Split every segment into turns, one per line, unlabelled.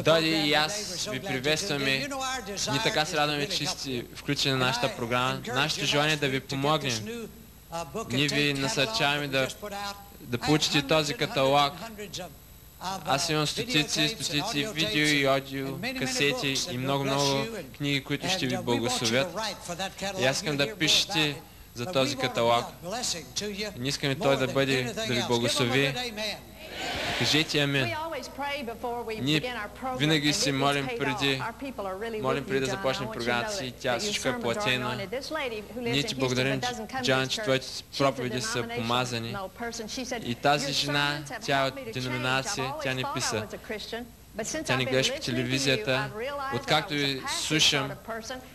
Доди и аз ви приветстваме. Ние така се радваме, че сте включени на нашата програма. Нашето желание е да ви помогнем. Ние ви насърчаваме да получите този каталог. Аз имам стотици видео и аудио, касети и много книги, които ще ви благословят. И аз искам да пишете за този каталог. Не искаме той да ви благослови. Кажете амин. Ние винаги се молим преди да започнем програмата си. Тя всичко е платено. Ние ти благодарим, Джон, че твоите проповеди са помазани. И тази жена, тя е от деноминация, тя не писа. Тя не гледаш по телевизията. Откакто ви слушам,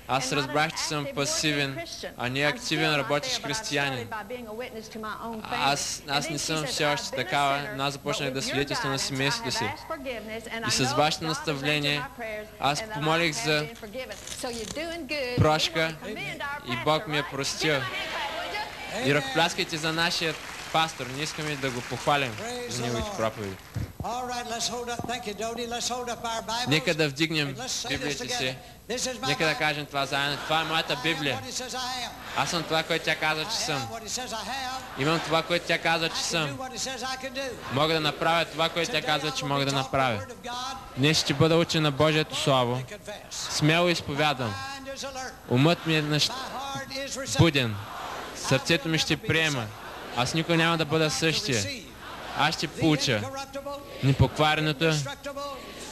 аз разбрах, че съм пасивен, а не активен работещ християнин. Аз не съм все още такава, но аз започнах да свидетелствам на семейството си. И с вашето наставление, аз помолих за прошка и Бог ми е простил. И ръкопляскайте за нашия пастор. Ние искаме да го похвалим за неговите проповеди. Нека да вдигнем Библията си. Нека да кажем това заедно. Това е моята Библия. Аз съм това, което тя казва, че съм. Имам това, което тя казва, че съм. Мога да направя това, което тя казва, че мога да направя. Днес ще бъда учен на Божието Слово. Смело изповядвам. Умът ми е буден. Сърцето ми ще приема. Аз никога няма да бъда същия. Аз ще получа непоквареното,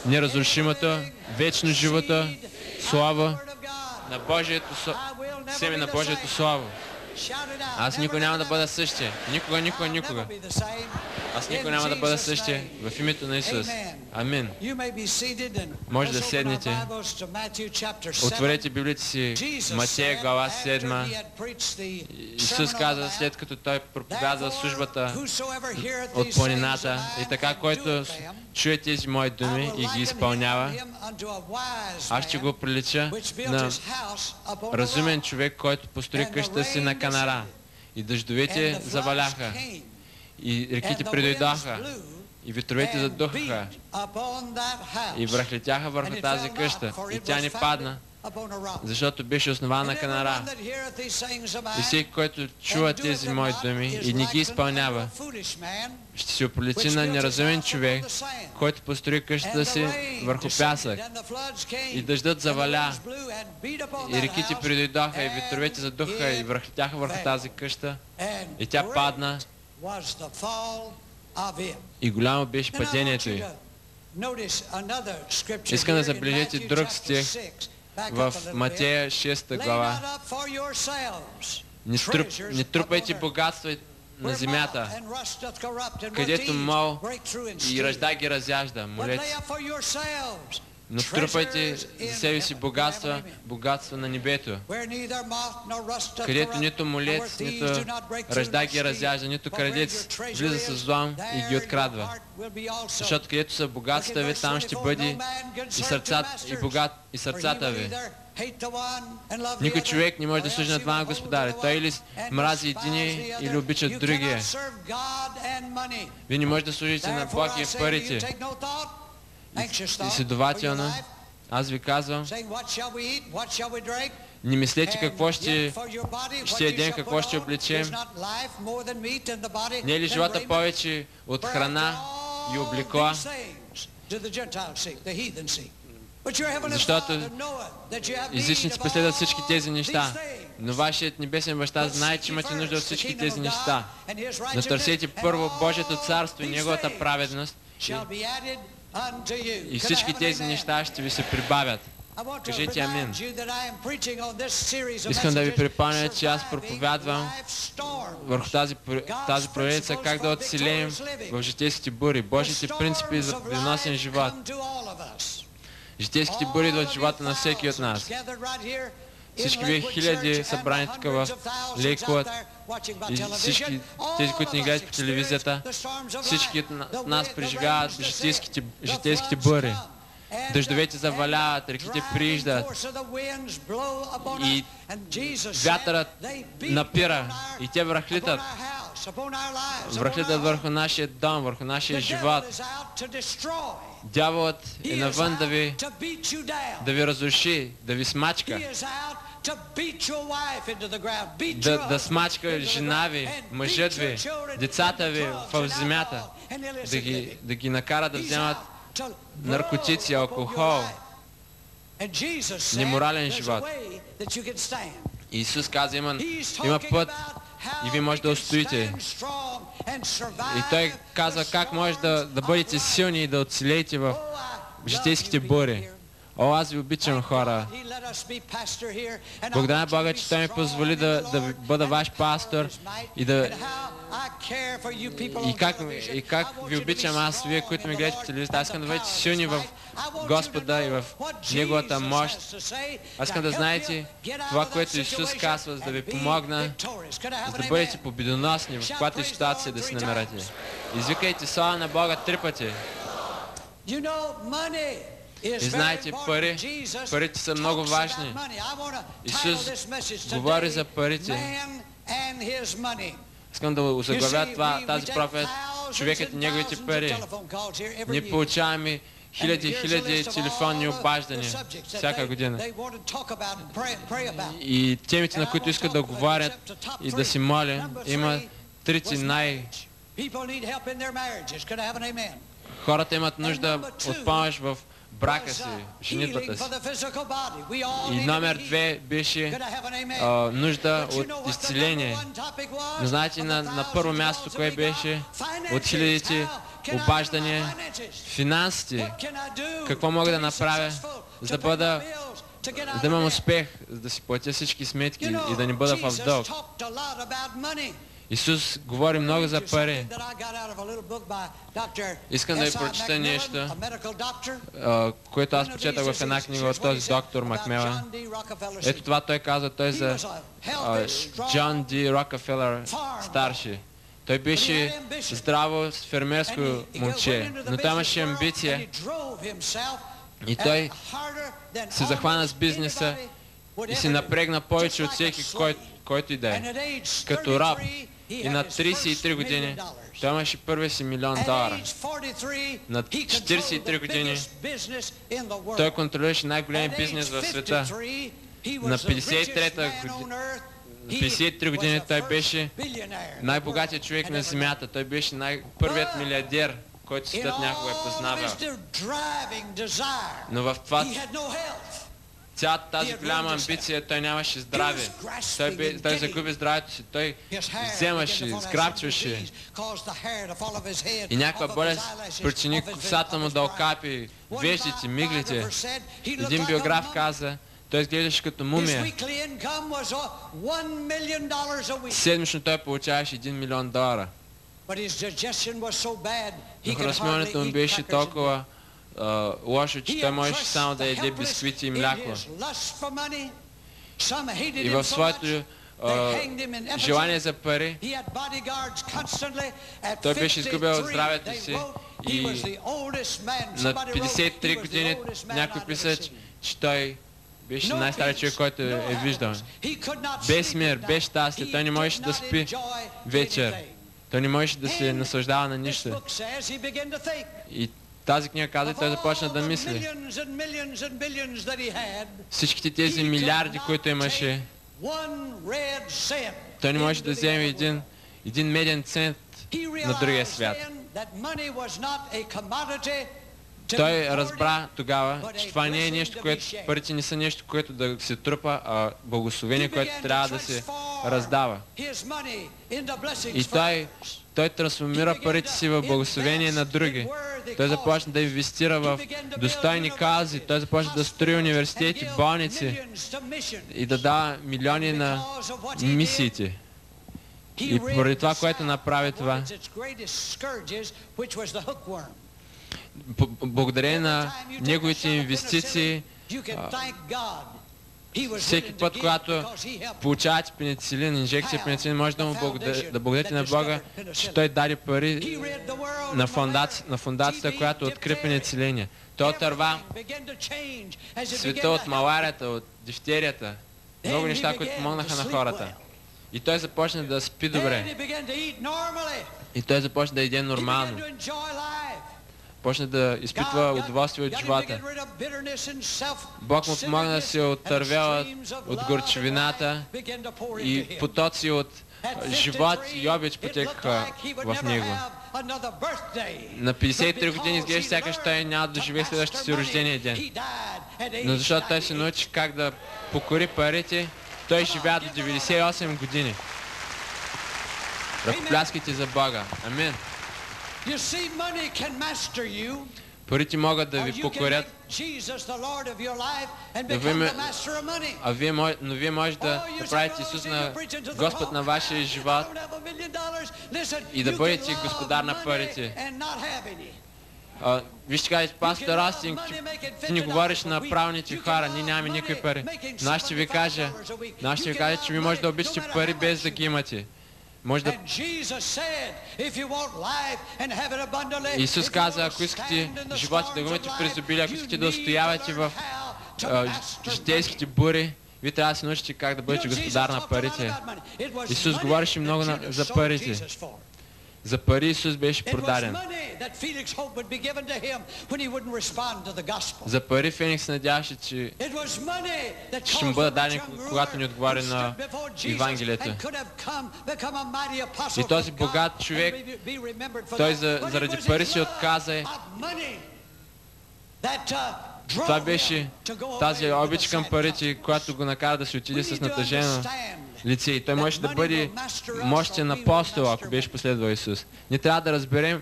неразрушимото, вечно живото Слово на Божието семе на Божието Слово. Аз никога няма да бъда същия. Никога. Аз никога няма да бъда същия в името на Исус. Амин. Може да седнете. Отворете Библията си, Матея, глава 7. Исус каза, след като Той проповядва службата от планината, и така, който чуе тези мои думи и ги изпълнява, аз ще го прилича на разумен човек, който построи къщата си на канара. И дъждовете заваляха, и реките придойдоха, и ветровете задухаха, и връхлетяха върху тази къща, и тя не падна, защото беше основана на канара. И всеки, който чува тези мои думи и не ги изпълнява, ще се оприличи на неразумен човек, който построи къщата си върху пясък. И дъждът заваля, и реките придойдоха, и ветровете задухаха, и връхлетяха върху тази къща, и тя падна. И голямо беше падението й. Искам да забележите друг стих в Матея 6 глава. Не трупайте богатства на земята, където мол и ръжда ги разяжда. Молете. Но трупайте за себе си богатства на небето, където нито молец, нито ръжда ги разяжда, нито крадец влиза с злом и ги открадва. Защото където са богатствата ви, там ще бъде и сърцата ви. Никой човек не може да служи на двама господари. Той или мрази единия, или обича другия. Вие не можете да служите на Бог и парите. И следователно, аз ви казвам, не мислете какво ще едем, какво ще облечем. Не е ли живота повече от храна и облекла? Защото езичници преследват всички тези неща. Но вашият небесен баща знае, че имате нужда от всички тези неща. Но търсете първо Божието царство и Неговата праведност, и всички тези неща ще ви се прибавят. Кажете амин. Искам да ви припомня, че аз проповядвам върху тази поредица как да оцелеем в житейските бури. Божите принципи за приносен живот. Житейските бури идват в живота на всеки от нас. Всички вие хиляди събрани тук в Лейкуд и всички тези, които ни гледат по телевизията, всички от нас преживяват житейските бури. Дъждовете заваляват, реките прииждат и вятърът напира и те връхлитат връхлитат върху нашия дом, върху нашия живот. Дяволът е навън да ви разруши, да ви смачка. Да смачка жена ви, мъжът ви, децата ви в земята. Да ги накара да вземат наркотици, алкохол, неморален живот. Исус каза, има път и вие може да устоите. И Той казва как може да бъдете силни и да оцелеете в житейските бури. О, аз ви обичам, хора. Благодаря Бога, че Той ми позволи да бъда ваш пастор и как ви обичам аз, вие, които ми гледате по телевизията. Аз искам да бъдете силни в Господа и в Неговата мощ. Аз искам да знаете това, което Исус казва, за да ви помогна, за да бъдете победоносни в каквато ситуация да се намерате. Извикайте слава на Бога 3 пъти. И знаете, парите са много важни. Исус говори за парите. Искам да озаглавя тази проповед, човекът и неговите пари. Ние получаваме хиляди телефонни обаждания всяка година. И темите, на които искат да говорят и да си моля, има 3 Хората имат нужда от помощ в брака си, женитбата си. И номер 2 беше нужда от изцеление. Но знаете на първо място кое беше от хилядите обаждания? Финансите. Какво мога да направя, за да имам успех, за да си платя всички сметки и да не бъда в дълг? Исус говори много за пари. Искам да ви прочета нещо, което аз прочетах в една книга от този доктор Макмела. Ето това той казва, той за Джон Д. Рокфелер старши. Той беше здраво фермерско момче, но той имаше амбиция и той се захвана с бизнеса и се напрегна повече от всеки, който и да е. Като раб. И на 33 години той имаше първия си $1 милион. На 43 години той контролираше най-големия бизнес в света. На 53 години той беше най-богатият човек на земята. Той беше първият милиардер, който свет някога е познавал. Но в това цялата тази голяма амбиция, той нямаше здраве. Той загуби здравето си. Той вземаше, сграбчваше. И някаква болест причини косата му да окапи, веждите, миглите. Един биограф каза, той изглеждаше като мумия. Седмично той получаваше $1 милион. Но храносмилането му беше толкова лошо, че той можеше само да яде бисквити и мляко. И в своето желание за пари, той беше изгубил здравето си и на 53 години някой писа, че той беше най-старият човек, който е виждал. Без мир, без щастие, той не можеше да спи вечер. Той не можеше да се наслаждава на нищо. И тази книга казва, той започна да мисли. Всичките тези милиарди, които имаше, той не може да вземе един меден цент на другия свят. Той разбра тогава, че това не е нещо, което парите не са нещо, което да се трупа, а благословение, което трябва да се раздава. И той трансформира парите си в благословение на други. Той започна да инвестира в достойни каузи. Той започна да строи университети, болници и да дава милиони на мисиите. И поради това, което направи това, благодарение на неговите инвестиции, всеки път, когато получавате пеницилин, инжекция пеницилин, може да благодарите на Бога, че Той даде пари на фондацията, която откри пеницилиния. Той отърва света от маларията, от дифтерията, много неща, които помогнаха на хората. И той започна да спи добре. И той започна да яде нормално. Почна да изпитва удоволствие от живота. Бог му помогна да се отървява от горчевината и потоци от живот и обич потекаха в него. На 53 години изглежда сякаш той няма да доживее следващия си рождения ден. Но защото той се научи как да покори парите, той живя до 98 години. Ръкопляскайте за Бога. Амин. Парите могат да ви покорят, но вие може да направите Исус на Господ на вашия живот и да бъдете господар на парите. Вижте кажете, пастор Остин, ти не говориш на правилните хора, ние нямаме никакви пари. Но аз ще ви кажа, че ви може да обичате пари без да ги имате. Може да... Исус каза, ако искате живота да го имате в изобилие, ако искате да устоявате в житейските бури, вие трябва да се научите как да бъдете господар на парите. Исус говореше много за парите. За пари Исус беше продаден. За пари Феникс надяваше, че ще му бъде даден, когато не отговаря на Евангелието. И този богат човек, той заради пари се отказа. Това беше тази обич към парите, която го накара да се отиде с натъжено лице. И той можеше да бъде мощен апостол, ако беше последвал Исус. Ние трябва да разберем,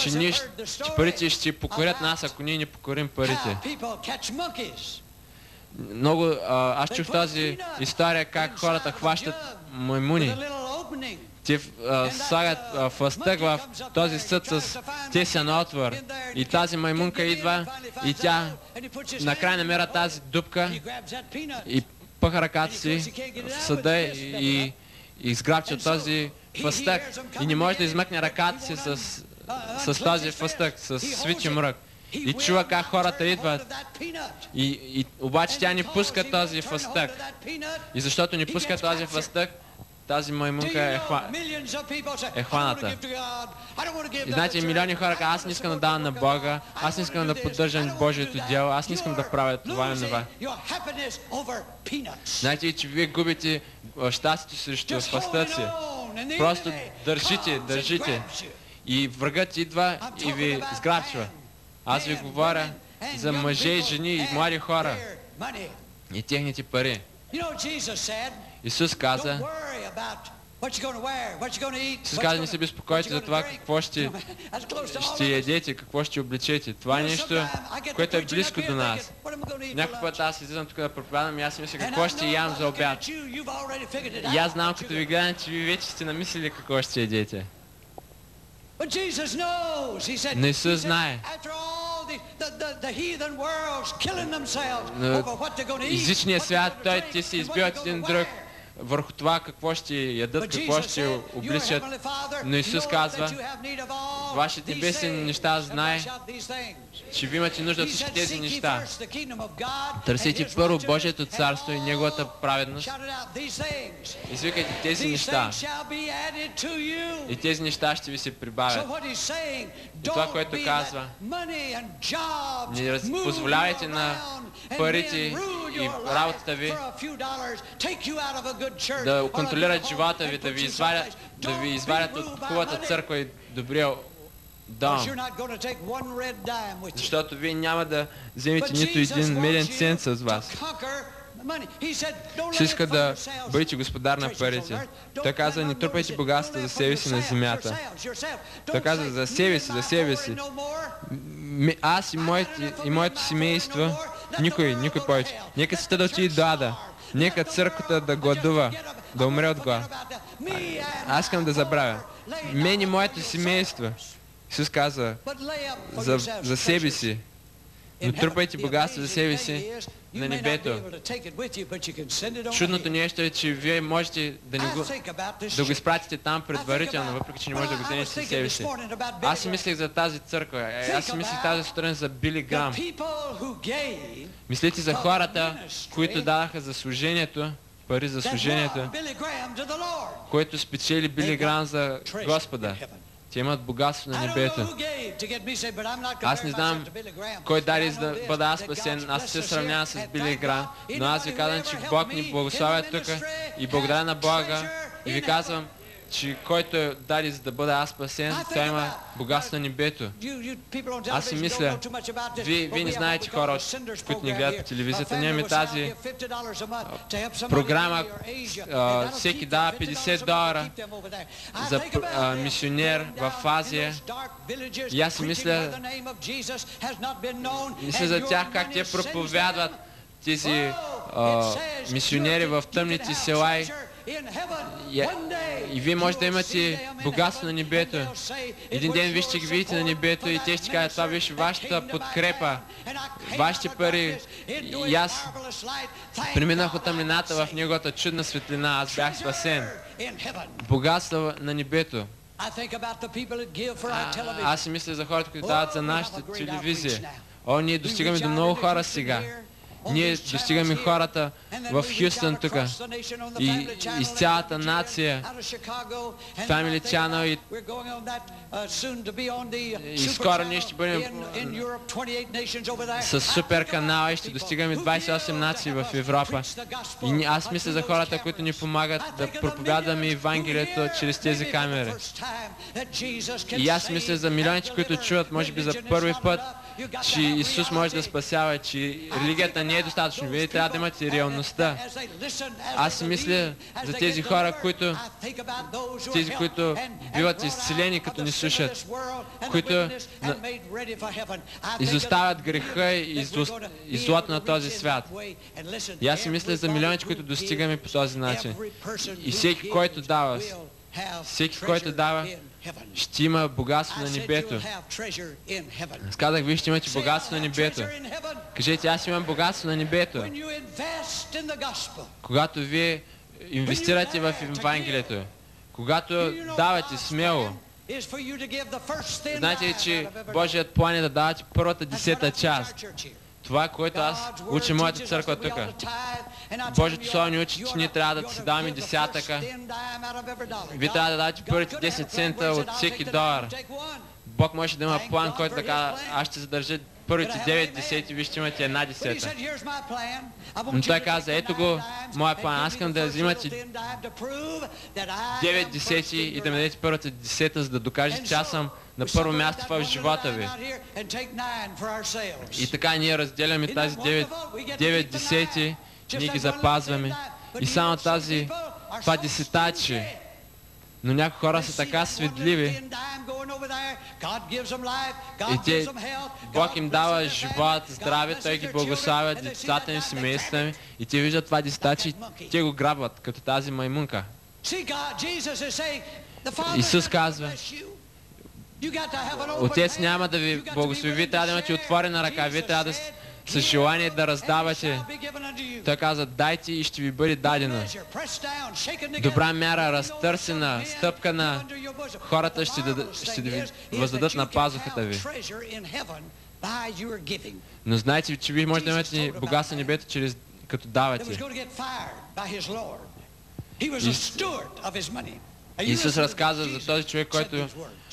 че парите ще покорят нас, ако ние не покорим парите. Много, аз чух тази история, как хората хващат маймуни. Те слагат фъстък в този съд с тесен отвор. И тази маймунка идва и тя накрая намира тази дупка и пъха ръката си в съда и изграбча този фъстък. И не може да измъкне ръката си с този фъстък, с свичи мрък. И чува как хората идват. И обаче тя не пуска този фъстък. И защото не пуска този фъстък, тази маймунка е хваната. И знаете, милиони хора казват, аз не искам да давам на Бога, аз не искам да поддържам Божието дело, аз не искам да правя това и това. Знаете, че вие губите щастието срещу фъстъци. Просто държите. И врагът идва и ви сграбчва. Аз ви говоря за мъже и жени и млади хора и техните пари. Исус каза, не се безпокойте за това какво ще ядете, какво ще облечете. Това е нещо, което е близко до нас. Някой път аз излизам тук да проповядвам и аз си мисля какво ще ям за обяд. И аз знам, като ви гледам, че вие вече сте намислили какво ще ядете. Но Исус знае. Езичният свят, те се избиват един друг върху това какво ще ядат, какво ще обличат. Но Исус казва, вашите небесни неща знае, че ви имате нужда от всички тези неща. Търсете първо Божието царство и Неговата праведност. Извикайте тези неща. И тези неща ще ви се прибавят. И това, което казва, не позволявайте на парите и работата ви да контролират живота ви, да ви извадят от хубавата църква и добрия дом. Защото вие няма да вземете нито един меден цент с вас. Ще иска да бъдете господар на парите. Той каза, не трупайте богатства за себе си на земята. Той каза, за себе си. Аз и моето семейство, никой повече. Нека света да отиде до ада. Нека църквата да гладува, да умре от глад. Аз искам да забравя. Мен и моето семейство. Исус каза, за себе си. Но трупайте богатство за себе си на небето. Чудното нещо е, че вие можете да го изпратите там предварително, въпреки че не можете да го вземете със себе си. Аз си мислех за тази църква. Аз си мислех тази сутрин за Били Грам. Мислите за хората, които дадаха за служението, пари за служението. който спечели Били Грам за Господа. Те имат богатство на небето. Аз не знам кой даде за да бъда аз спасен. Аз се сравнявам с Били Грам, но аз ви казвам, че Бог ни благославя тук и благодаря на Бога. И ви казвам, че който даде за да бъда аз спасен, той има богатство на небето. Аз си мисля, вие не знаете хора, които ни гледат по телевизията. Ние имаме тази програма, всеки дава $50 за мисионер в Азия. И аз си мисля за тях как те проповядват тези мисионери в тъмните села. И вие може да имате богатство на небето. Един ден вие ще ги видите на небето и те ще кажат, това беше вашата подкрепа, вашите пари. И аз преминах от тъмнината в неговата чудна светлина. Аз бях спасен. Богатство на небето. Аз си мисля за хората, които дават за нашата телевизия. Ние достигаме до много хора сега. Ние достигаме хората в Хюстън тук и из цялата нация, Family Channel и скоро ние ще бъдем с супер канала и ще достигаме 28 нации в Европа. И аз мисля за хората, които ни помагат да проповядваме Евангелието чрез тези камери. И аз мисля за милионите, които чуват, може би за първи път, че Исус може да спасява, че религията не е достатъчно. Вие трябва да имате реалността. Аз мисля за тези хора, които биват изцелени, като ни слушат, които изоставят греха и злото на този свят. И аз си мисля за милионите, които достигаме по този начин. И всеки, който дава, ще има богатство на небето. Аз казах, вие ще имате богатство на небето. Кажете, аз имам богатство на небето. Когато вие инвестирате в Евангелието, когато давате смело, знаете, че Божият план е да давате първата 10-та част. Това, което аз уча моята църква тук. Божието Слово ни учи, че ние трябва да си даваме десятъка. Вие трябва да дадете първите 10 цента от всеки долар. Бог може да има план, който така, аз ще задържа първите 9 десети, вие ще имате една десета. Но той каза, ето го моя план, аз искам да взимате 9 десети и да ми дадете първата десета, за да докажете, че аз съм на първо място в живота ви. И така ние разделяме тази 9 десети, ние ги запазваме. И само това десетаче. Но някои хора са така светливи. И Бог им дава живот, здраве, Той ги благославя, децата им, семействата им. И те виждат това десетаче и те го грабват, като тази маймунка. Исус казва, Отец няма да ви благослови, вие трябва да имате отворена ръка, вие трябва да с желание да раздавате. Той каза, дайте и ще ви бъде дадено. Добра мяра, разтърсена, стъпкана, хората ще ви въздадат на пазухата ви. Но знаете, че вие може да имате богатство на небето, чрез като давате. Исус разказа за този човек, който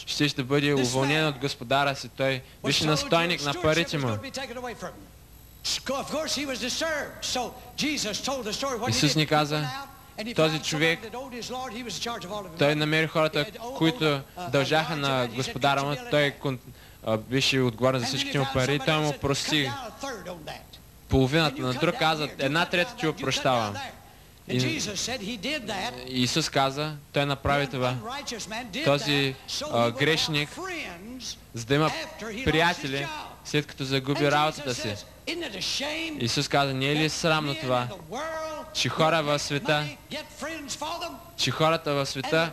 ще бъде уволнен от господаря си. Той беше настойник на парите му. Исус ни каза, този човек, той намери хората, които дължаха на господаря му, той беше отговорен за всичките му пари и той му прости половината. На друг каза, 1/3 ти опрощавам. И Исус каза, той направи това. Този грешник, за да има приятели, след като загуби работата си. Исус каза, не е ли срамно това, че хората в света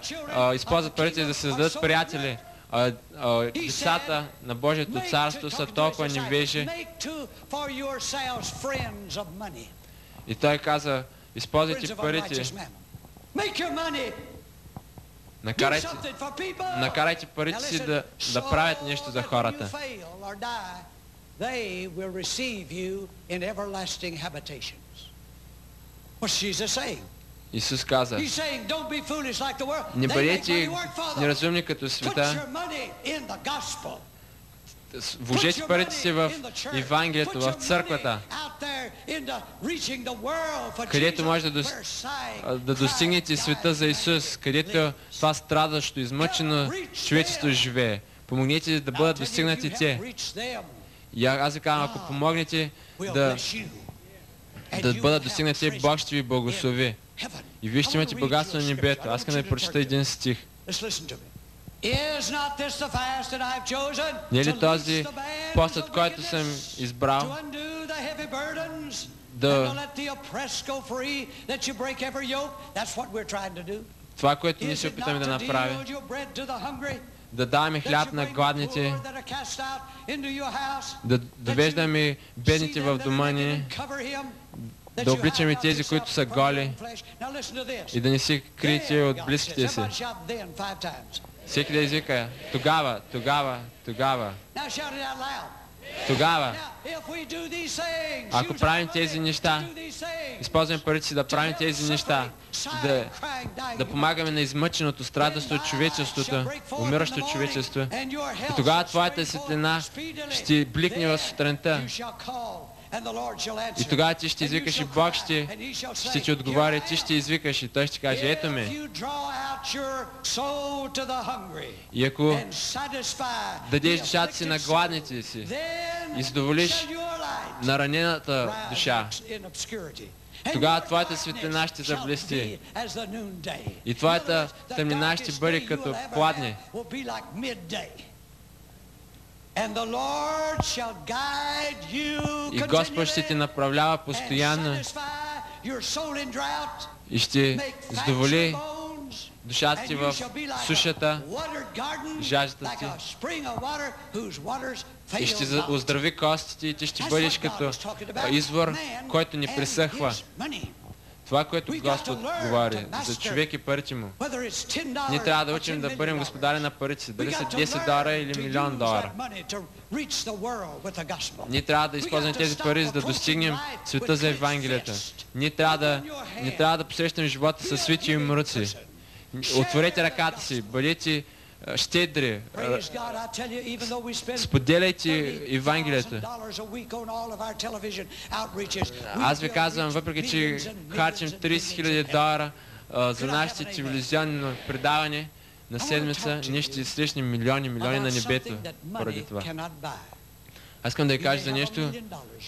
използват парите, за да се създадат приятели. Децата на Божието царство са толкова невежи. И той каза, използвайте парите. Накарайте парите си да правят нещо за хората. Исус каза, не бъдете неразумни като света, вложете парите си в Евангелието, в църквата, където може да достигнете света за Исус, където това страдащо, измъчено човечество живее. Помогнете да бъдат достигнати те. И аз ви казвам, ако помогнете да бъдат достигнати, Бог ще ви благослови. И вие ще имате богатство на небето. Аз искам да ви прочета един стих. Не е ли този постът, който съм избрал, това, което ние се опитаме да направим, да даваме хляб на гладните, да довеждаме бедните в дома ни, да обличаме тези, които са голи и да не се криете от близките си. Всеки да извика, тогава, тогава, тогава. Тогава, ако правим тези неща, използваме парите си да правим тези неща, да помагаме на измъченото, страдащо човечеството, умиращо човечество, и тогава твоята светлина ще бликне в сутринта. И тогава ти ще извикаш и Бог ще ти отговаря, ти ще извикаш и Той ще каже, ето ме. И ако дадеш душата си на гладните си и задоволиш на ранената душа, тогава твоята светлина ще заблести и твоята тъмнина ще бъде като пладне. И Господ ще те направлява постоянно и ще задоволи душата ти в сушата, жаждата ти, и ще оздрави костите и ти ще бъдеш като извор, който не пресъхва. Това, което Господ говори за човек и парите му. Ние трябва да учим да бъдем господари на парите си, дали са $10 или $1 милион. Ние трябва да използваме тези пари, за да достигнем света за Евангелията. Ние трябва да посрещаме живота със свити и мруци. Отворете ръката си, бъдете щедри, споделяйте Евангелието. Аз ви казвам, въпреки че харчим $30,000 за нашите телевизионни предавания на седмица, ние ще срещнем милиони на небето поради това. Аз искам да ви кажа за нещо,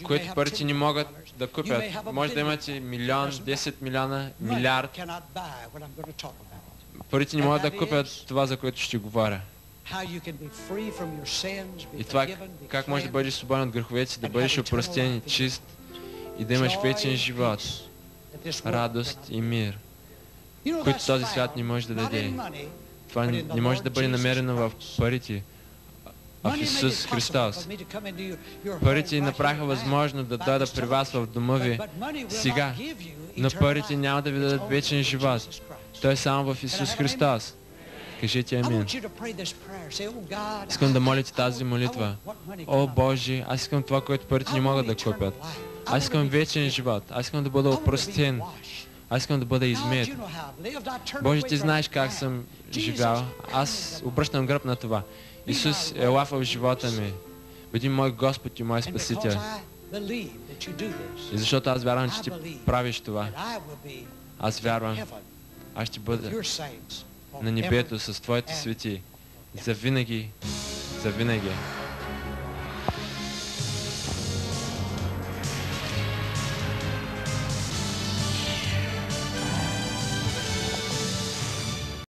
което парите не могат да купят. Може да имате милион, 10 милиона, милиард. Парите не могат да купят това, за което ще говоря. И това как може да бъдеш свободен от греховете си, да бъдеш опростен и чист и да имаш вечен живот, радост и мир, които този свят не може да даде. Това не може да бъде намерено в парите, а в Исус Христос. Парите направиха възможно да дойда при вас в дома ви сега, но парите няма да ви дадат вечен живот. Той е само в Исус Христос. Кажете амин. Искам да молите тази молитва. О, Боже, аз искам това, което парите не могат да купят. Аз искам вечен живот. Аз искам да бъда опростен. Аз искам да бъда измет. Боже, ти знаеш как съм живял. Аз обръщам гръб на това. Исус е лафа в живота ми. Бъди мой Господ и мой Спасител. И защото аз вярвам, че ти правиш това. Аз вярвам. Аз ще бъда на небето с Твоите свети. Завинаги, завинаги.